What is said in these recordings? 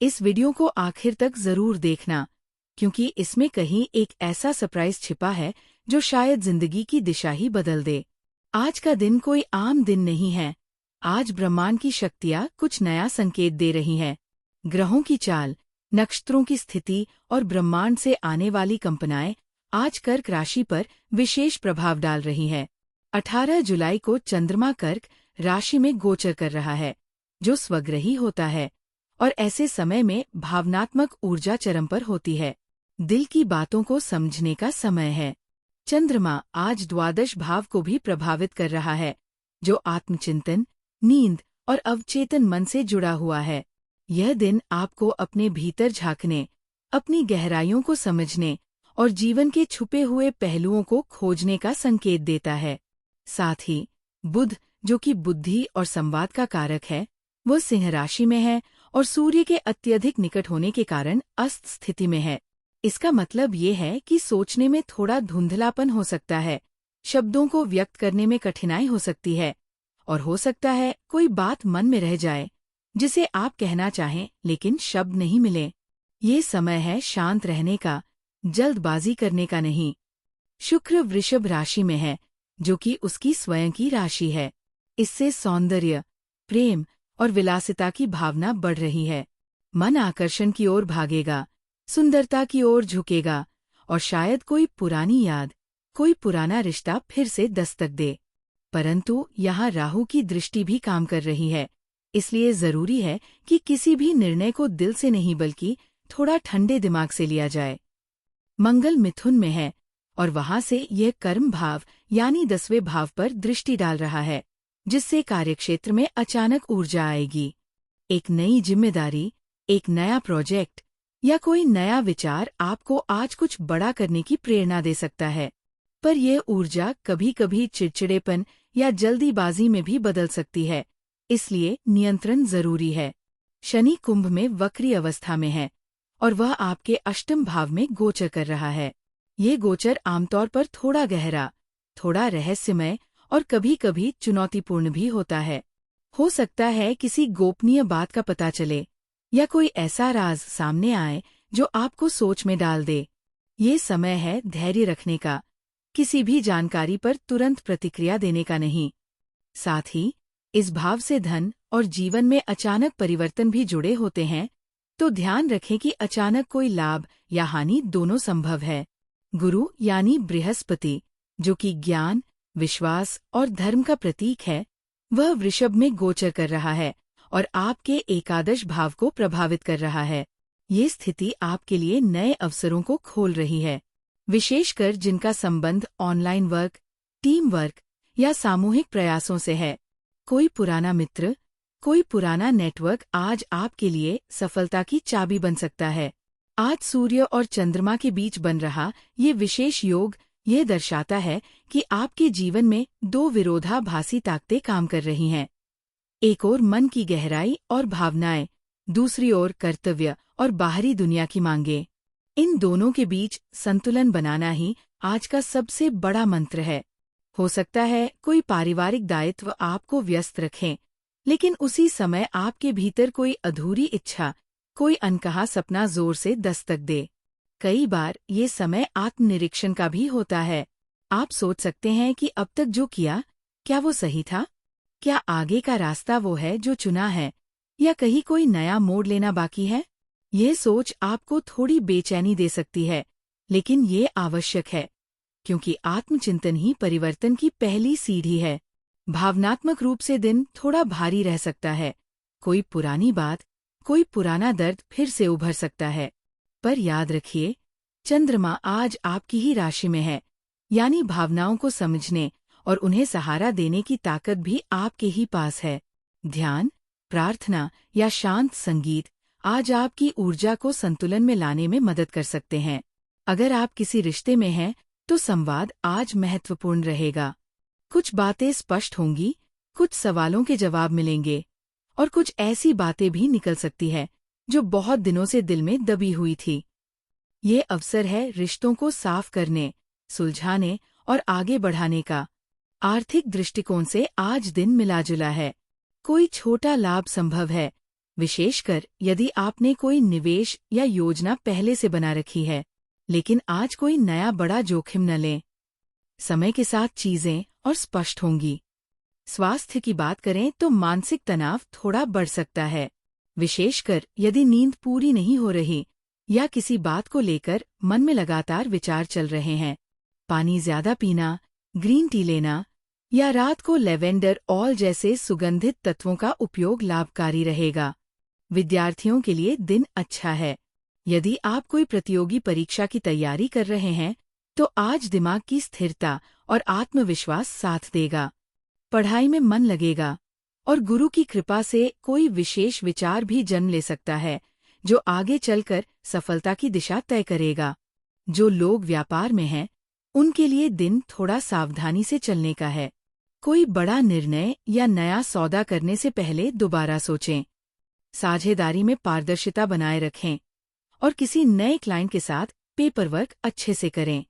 इस वीडियो को आखिर तक जरूर देखना, क्योंकि इसमें कहीं एक ऐसा सरप्राइज छिपा है जो शायद जिंदगी की दिशा ही बदल दे। आज का दिन कोई आम दिन नहीं है। आज ब्रह्मांड की शक्तियां कुछ नया संकेत दे रही हैं। ग्रहों की चाल, नक्षत्रों की स्थिति और ब्रह्मांड से आने वाली कंपनाएं आज कर्क राशि पर विशेष प्रभाव डाल रही हैं। 18 जुलाई को चंद्रमा कर्क राशि में गोचर कर रहा है, जो स्वग्रही होता है और ऐसे समय में भावनात्मक ऊर्जा चरम पर होती है। दिल की बातों को समझने का समय है। चंद्रमा आज द्वादश भाव को भी प्रभावित कर रहा है, जो आत्मचिंतन, नींद और अवचेतन मन से जुड़ा हुआ है। यह दिन आपको अपने भीतर झांकने, अपनी गहराइयों को समझने और जीवन के छुपे हुए पहलुओं को खोजने का संकेत देता है। साथ ही बुध, जो कि बुद्धि और संवाद का कारक है, वह सिंह राशि में है और सूर्य के अत्यधिक निकट होने के कारण अस्त स्थिति में है। इसका मतलब ये है कि सोचने में थोड़ा धुंधलापन हो सकता है, शब्दों को व्यक्त करने में कठिनाई हो सकती है और हो सकता है कोई बात मन में रह जाए जिसे आप कहना चाहें लेकिन शब्द नहीं मिले। ये समय है शांत रहने का, जल्दबाजी करने का नहीं। शुक्र वृषभ राशि में है, जो कि उसकी स्वयं की राशि है। इससे सौंदर्य, प्रेम और विलासिता की भावना बढ़ रही है। मन आकर्षण की ओर भागेगा, सुंदरता की ओर झुकेगा और शायद कोई पुरानी याद, कोई पुराना रिश्ता फिर से दस्तक दे। परंतु यहाँ राहु की दृष्टि भी काम कर रही है, इसलिए जरूरी है कि किसी भी निर्णय को दिल से नहीं बल्कि थोड़ा ठंडे दिमाग से लिया जाए। मंगल मिथुन में है और वहां से यह कर्म भाव यानी 10वें भाव पर दृष्टि डाल रहा है, जिससे कार्यक्षेत्र में अचानक ऊर्जा आएगी। एक नई जिम्मेदारी, एक नया प्रोजेक्ट या कोई नया विचार आपको आज कुछ बड़ा करने की प्रेरणा दे सकता है। पर यह ऊर्जा कभी कभी चिड़चिड़ेपन या जल्दीबाजी में भी बदल सकती है, इसलिए नियंत्रण जरूरी है। शनि कुंभ में वक्री अवस्था में है और वह आपके अष्टम भाव में गोचर कर रहा है। ये गोचर आमतौर पर थोड़ा गहरा, थोड़ा रहस्यमय और कभी कभी चुनौतीपूर्ण भी होता है। हो सकता है किसी गोपनीय बात का पता चले या कोई ऐसा राज सामने आए जो आपको सोच में डाल दे। ये समय है धैर्य रखने का, किसी भी जानकारी पर तुरंत प्रतिक्रिया देने का नहीं। साथ ही इस भाव से धन और जीवन में अचानक परिवर्तन भी जुड़े होते हैं, तो ध्यान रखें कि अचानक कोई लाभ या हानि दोनों संभव है। गुरु यानी बृहस्पति, जो कि ज्ञान, विश्वास और धर्म का प्रतीक है, वह वृषभ में गोचर कर रहा है और आपके एकादश भाव को प्रभावित कर रहा है। ये स्थिति आपके लिए नए अवसरों को खोल रही है, विशेषकर जिनका संबंध ऑनलाइन वर्क, टीम वर्क या सामूहिक प्रयासों से है। कोई पुराना मित्र, कोई पुराना नेटवर्क आज आपके लिए सफलता की चाबी बन सकता है। आज सूर्य और चंद्रमा के बीच बन रहा ये विशेष योग यह दर्शाता है कि आपके जीवन में दो विरोधाभासी ताकतें काम कर रही हैं। एक ओर मन की गहराई और भावनाएं, दूसरी ओर कर्तव्य और बाहरी दुनिया की मांगें। इन दोनों के बीच संतुलन बनाना ही आज का सबसे बड़ा मंत्र है। हो सकता है कोई पारिवारिक दायित्व आपको व्यस्त रखें, लेकिन उसी समय आपके भीतर कोई अधूरी इच्छा, कोई अनकहा सपना जोर से दस्तक दे। कई बार ये समय आत्मनिरीक्षण का भी होता है। आप सोच सकते हैं कि अब तक जो किया, क्या वो सही था? क्या आगे का रास्ता वो है जो चुना है, या कहीं कोई नया मोड़ लेना बाकी है? यह सोच आपको थोड़ी बेचैनी दे सकती है, लेकिन ये आवश्यक है, क्योंकि आत्मचिंतन ही परिवर्तन की पहली सीढ़ी है। भावनात्मक रूप से दिन थोड़ा भारी रह सकता है। कोई पुरानी बात, कोई पुराना दर्द फिर से उभर सकता है। पर याद रखिए, चंद्रमा आज आपकी ही राशि में है, यानी भावनाओं को समझने और उन्हें सहारा देने की ताकत भी आपके ही पास है। ध्यान, प्रार्थना या शांत संगीत आज आपकी ऊर्जा को संतुलन में लाने में मदद कर सकते हैं। अगर आप किसी रिश्ते में हैं, तो संवाद आज महत्वपूर्ण रहेगा। कुछ बातें स्पष्ट होंगी, कुछ सवालों के जवाब मिलेंगे और कुछ ऐसी बातें भी निकल सकती है जो बहुत दिनों से दिल में दबी हुई थी। ये अवसर है रिश्तों को साफ करने, सुलझाने और आगे बढ़ाने का। आर्थिक दृष्टिकोण से आज दिन मिला जुला है। कोई छोटा लाभ संभव है, विशेषकर यदि आपने कोई निवेश या योजना पहले से बना रखी है, लेकिन आज कोई नया बड़ा जोखिम न लें। समय के साथ चीजें और स्पष्ट होंगी। स्वास्थ्य की बात करें तो मानसिक तनाव थोड़ा बढ़ सकता है, विशेषकर यदि नींद पूरी नहीं हो रही या किसी बात को लेकर मन में लगातार विचार चल रहे हैं। पानी ज्यादा पीना, ग्रीन टी लेना या रात को लेवेंडर ऑयल जैसे सुगंधित तत्वों का उपयोग लाभकारी रहेगा। विद्यार्थियों के लिए दिन अच्छा है। यदि आप कोई प्रतियोगी परीक्षा की तैयारी कर रहे हैं तो आज दिमाग की स्थिरता और आत्मविश्वास साथ देगा। पढ़ाई में मन लगेगा और गुरु की कृपा से कोई विशेष विचार भी जन्म ले सकता है जो आगे चलकर सफलता की दिशा तय करेगा। जो लोग व्यापार में हैं, उनके लिए दिन थोड़ा सावधानी से चलने का है। कोई बड़ा निर्णय या नया सौदा करने से पहले दोबारा सोचें। साझेदारी में पारदर्शिता बनाए रखें और किसी नए क्लाइंट के साथ पेपरवर्क अच्छे से करें।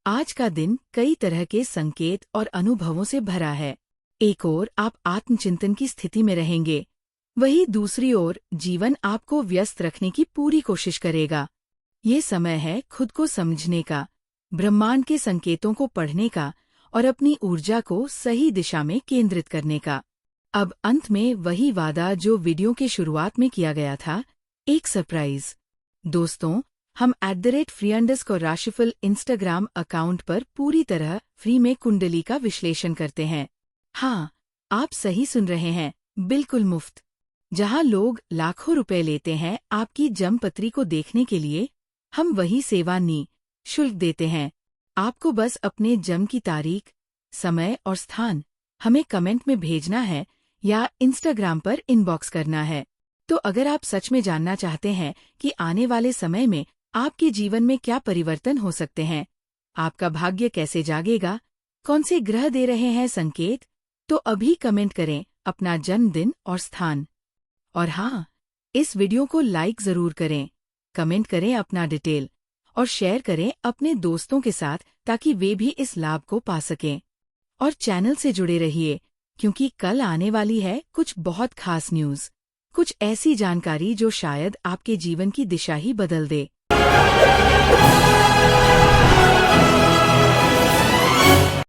आज का दिन कई तरह के संकेत और अनुभवों से भरा है। एक ओर आप आत्मचिंतन की स्थिति में रहेंगे, वहीं दूसरी ओर जीवन आपको व्यस्त रखने की पूरी कोशिश करेगा। ये समय है खुद को समझने का, ब्रह्मांड के संकेतों को पढ़ने का और अपनी ऊर्जा को सही दिशा में केंद्रित करने का। अब अंत में वही वादा जो वीडियो के शुरुआत में किया गया था, एक सरप्राइज। दोस्तों, हम @free_ राशिफल इंस्टाग्राम अकाउंट पर पूरी तरह फ्री में कुंडली का विश्लेषण करते हैं। हाँ, आप सही सुन रहे हैं, बिल्कुल मुफ्त। जहां लोग लाखों रुपए लेते हैं आपकी जन्मपत्री को देखने के लिए, हम वही सेवा शुल्क देते हैं। आपको बस अपने जन्म की तारीख, समय और स्थान हमें कमेंट में भेजना है या इंस्टाग्राम पर इनबॉक्स करना है। तो अगर आप सच में जानना चाहते हैं कि आने वाले समय में आपके जीवन में क्या परिवर्तन हो सकते हैं, आपका भाग्य कैसे जागेगा, कौन से ग्रह दे रहे हैं संकेत, तो अभी कमेंट करें अपना जन्मदिन और स्थान। और हाँ, इस वीडियो को लाइक जरूर करें, कमेंट करें अपना डिटेल और शेयर करें अपने दोस्तों के साथ ताकि वे भी इस लाभ को पा सकें। और चैनल से जुड़े रहिए क्योंकि कल आने वाली है कुछ बहुत खास न्यूज़, कुछ ऐसी जानकारी जो शायद आपके जीवन की दिशा ही बदल दे।